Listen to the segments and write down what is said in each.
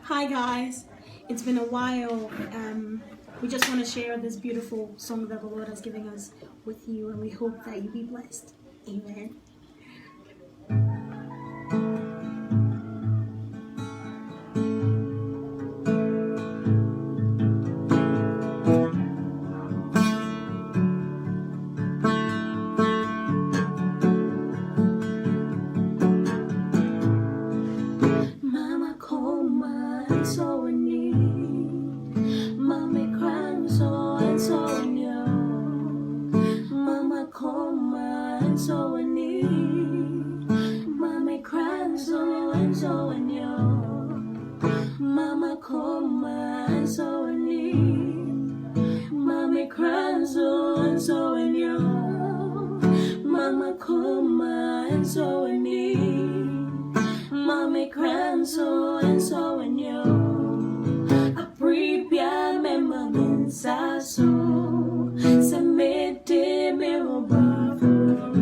Hi guys, it's been a while. We just want to share this beautiful song that the Lord has given us with you, and we hope that you be blessed. Amen. Mama coma and so in need. Mommy crying so and so in you. Mama coma and so in need. Mommy crying so and so in you. Mama coma and so in need. Mommy crying so and so in you. Mama coma and so in need. Mommy crying so and so in you. I prepare me mommy so. Se me de me over for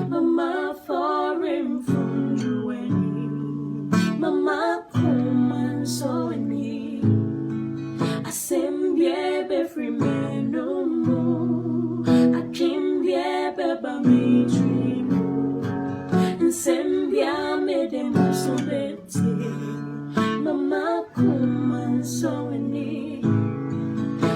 Mama foreign from you any. Mama come and so any. I send be free me no more. I dream be me dream. Sembia me de masobete. Mama kuma so ni.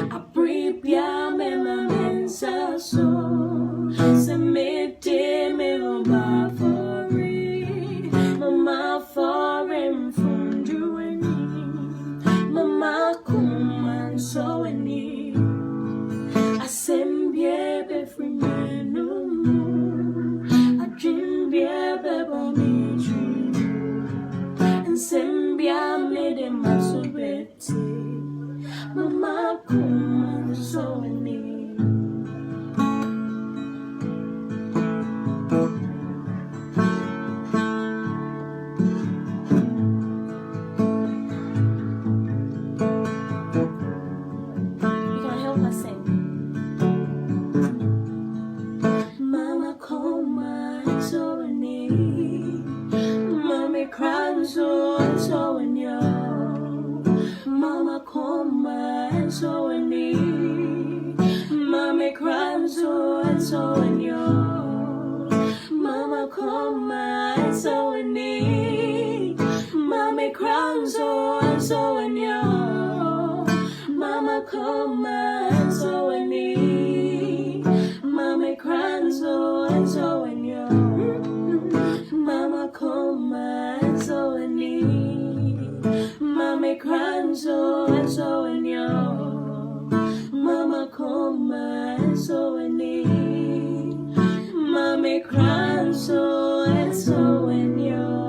I prepare me la mensa so. Se me de me oba for it. Mama foreign from you and me. Mama kuma so ni. I sembia be free me no more. I dream be me dream. And sembia me de masobete. Mama kuma so ni. You can help us sing. Mama coma and so in need. Mommy crying so and so in you. Mama coma and so in need. Mommy crying so and so in you. Mama coma and so in need. Mommy crying so and so in you. Mama coma and so in need. Mommy crying so and so in you. Mama coma and so in need. Mommy crying so and so in you. Mama coma and so in need. Mommy crying so and so in you.